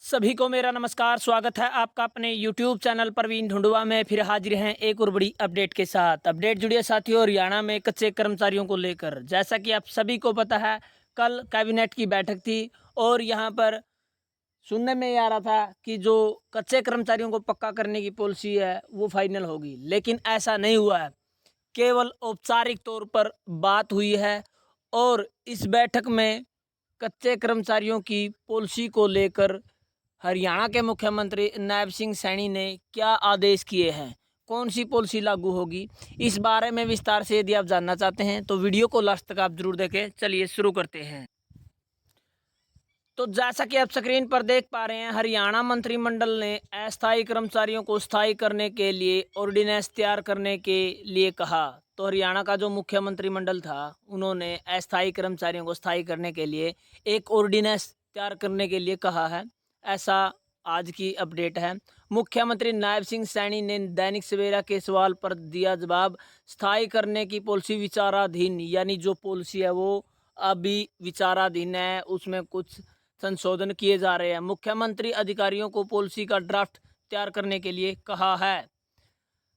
सभी को मेरा नमस्कार। स्वागत है आपका अपने YouTube चैनल प्रवीण ढूंढुआ में। फिर हाजिर हैं एक और बड़ी अपडेट के साथ। अपडेट जुड़ी है साथियों हरियाणा में कच्चे कर्मचारियों को लेकर। जैसा कि आप सभी को पता है, कल कैबिनेट की बैठक थी और यहां पर सुनने में आ रहा था कि जो कच्चे कर्मचारियों को पक्का करने की पॉलिसी है वो फाइनल होगी, लेकिन ऐसा नहीं हुआ है। केवल औपचारिक तौर पर बात हुई है और इस बैठक में कच्चे कर्मचारियों की पॉलिसी को लेकर हरियाणा के मुख्यमंत्री नायब सिंह सैनी ने क्या आदेश किए हैं, कौन सी पॉलिसी लागू होगी, इस बारे में विस्तार से यदि आप जानना चाहते हैं तो वीडियो को लास्ट तक आप जरूर देखें। चलिए शुरू करते हैं। तो जैसा कि आप स्क्रीन पर देख पा रहे हैं, हरियाणा मंत्रिमंडल ने अस्थायी कर्मचारियों को स्थायी करने के लिए ऑर्डिनेंस तैयार करने के लिए कहा। तो हरियाणा का जो मुख्यमंत्रिमंडल था उन्होंने अस्थायी कर्मचारियों को स्थायी करने के लिए एक ऑर्डिनेंस तैयार करने के लिए कहा है। ऐसा आज की अपडेट है। मुख्यमंत्री नायब सिंह सैनी ने दैनिक सवेरा के सवाल पर दिया जवाब। स्थायी करने की पॉलिसी विचाराधीन, यानी जो पॉलिसी है वो अभी विचाराधीन है, उसमें कुछ संशोधन किए जा रहे हैं। मुख्यमंत्री अधिकारियों को पॉलिसी का ड्राफ्ट तैयार करने के लिए कहा है।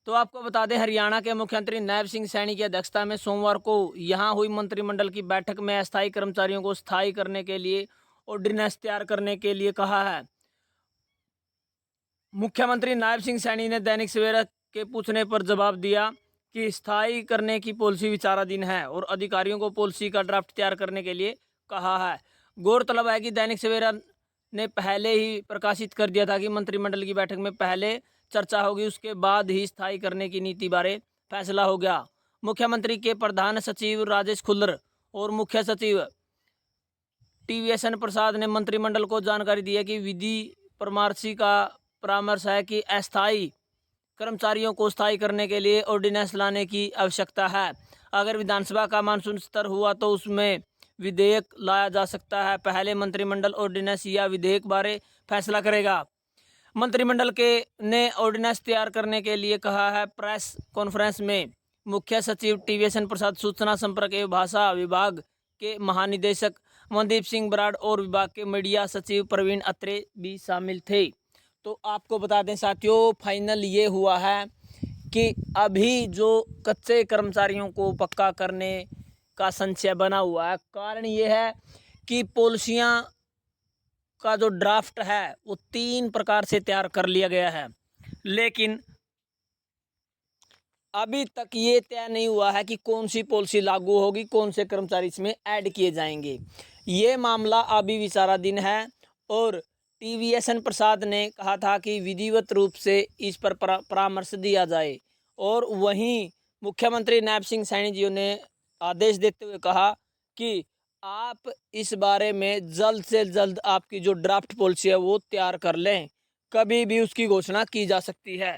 तो आपको बता दें, हरियाणा के मुख्यमंत्री नायब सिंह सैनी की अध्यक्षता में सोमवार को यहां हुई मंत्रिमंडल की बैठक में अस्थायी कर्मचारियों को स्थायी करने के लिए ऑर्डिनेंस तैयार करने के लिए कहा है। मुख्यमंत्री नायब सिंह सैनी ने दैनिक सवेरा के पूछने पर जवाब दिया कि स्थायी करने की पॉलिसी विचाराधीन है और अधिकारियों को पॉलिसी का ड्राफ्ट तैयार करने के लिए कहा है। गौरतलब है कि दैनिक सवेरा ने पहले ही प्रकाशित कर दिया था कि मंत्रिमंडल की बैठक में पहले चर्चा होगी, उसके बाद ही स्थायी करने की नीति बारे फैसला हो गया। मुख्यमंत्री के प्रधान सचिव राजेश खुल्लर और मुख्य सचिव टीवीएसएन प्रसाद ने मंत्रिमंडल को जानकारी दी है कि विधि परामर्श का परामर्श है कि अस्थायी कर्मचारियों को स्थायी करने के लिए ऑर्डिनेंस लाने की आवश्यकता है। अगर विधानसभा का मानसून सत्र हुआ तो उसमें विधेयक लाया जा सकता है। पहले मंत्रिमंडल ऑर्डिनेंस या विधेयक बारे फैसला करेगा। मंत्रिमंडल के ने ऑर्डिनेंस तैयार करने के लिए कहा है। प्रेस कॉन्फ्रेंस में मुख्य सचिव टीवीएसएन प्रसाद, सूचना संपर्क एवं भाषा विभाग के महानिदेशक मनदीप सिंह बराड़ और विभाग के मीडिया सचिव प्रवीण अत्रे भी शामिल थे। तो आपको बता दें साथियों, फाइनल ये हुआ है कि अभी जो कच्चे कर्मचारियों को पक्का करने का संशय बना हुआ है, कारण ये है कि पॉलिसियां का जो ड्राफ्ट है वो 3 प्रकार से तैयार कर लिया गया है, लेकिन अभी तक ये तय नहीं हुआ है कि कौन सी पॉलिसी लागू होगी, कौन से कर्मचारी इसमें ऐड किए जाएंगे। ये मामला अभी विचाराधीन है और टीवीएसएन प्रसाद ने कहा था कि विधिवत रूप से इस पर परामर्श दिया जाए। और वहीं मुख्यमंत्री नायब सिंह सैनी जी ने आदेश देते हुए कहा कि आप इस बारे में जल्द से जल्द आपकी जो ड्राफ्ट पॉलिसी है वो तैयार कर लें, कभी भी उसकी घोषणा की जा सकती है।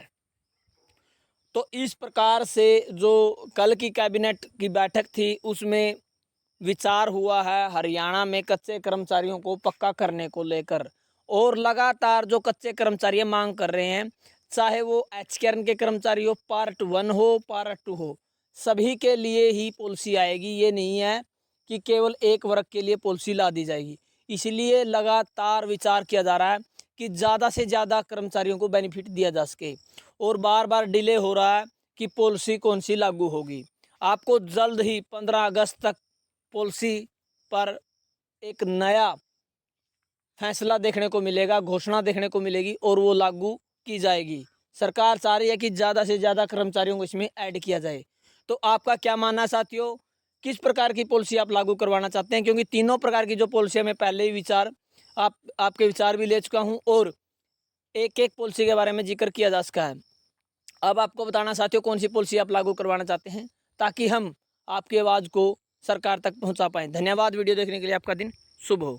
तो इस प्रकार से जो कल की कैबिनेट की बैठक थी उसमें विचार हुआ है हरियाणा में कच्चे कर्मचारियों को पक्का करने को लेकर। और लगातार जो कच्चे कर्मचारी मांग कर रहे हैं, चाहे वो एचकेआरएन के कर्मचारी हो, पार्ट 1 हो, पार्ट 2 हो, सभी के लिए ही पॉलिसी आएगी। ये नहीं है कि केवल एक वर्ग के लिए पॉलिसी ला दी जाएगी। इसलिए लगातार विचार किया जा रहा है कि ज़्यादा से ज़्यादा कर्मचारियों को बेनिफिट दिया जा सके और बार बार डिले हो रहा है कि पॉलिसी कौन सी लागू होगी। आपको जल्द ही 15 अगस्त तक पॉलिसी पर एक नया फैसला देखने को मिलेगा, घोषणा देखने को मिलेगी और वो लागू की जाएगी। सरकार चाह रही है कि ज़्यादा से ज़्यादा कर्मचारियों को इसमें ऐड किया जाए। तो आपका क्या मानना है साथियों, किस प्रकार की पॉलिसी आप लागू करवाना चाहते हैं? क्योंकि तीनों प्रकार की जो पॉलिसी है मैं पहले ही विचार आपके विचार भी ले चुका हूं और एक एक पॉलिसी के बारे में जिक्र किया जा सका है। अब आपको बताना साथियों कौन सी पॉलिसी आप लागू करवाना चाहते हैं, ताकि हम आपकी आवाज़ को सरकार तक पहुंचा पाएं। धन्यवाद वीडियो देखने के लिए। आपका दिन शुभ हो।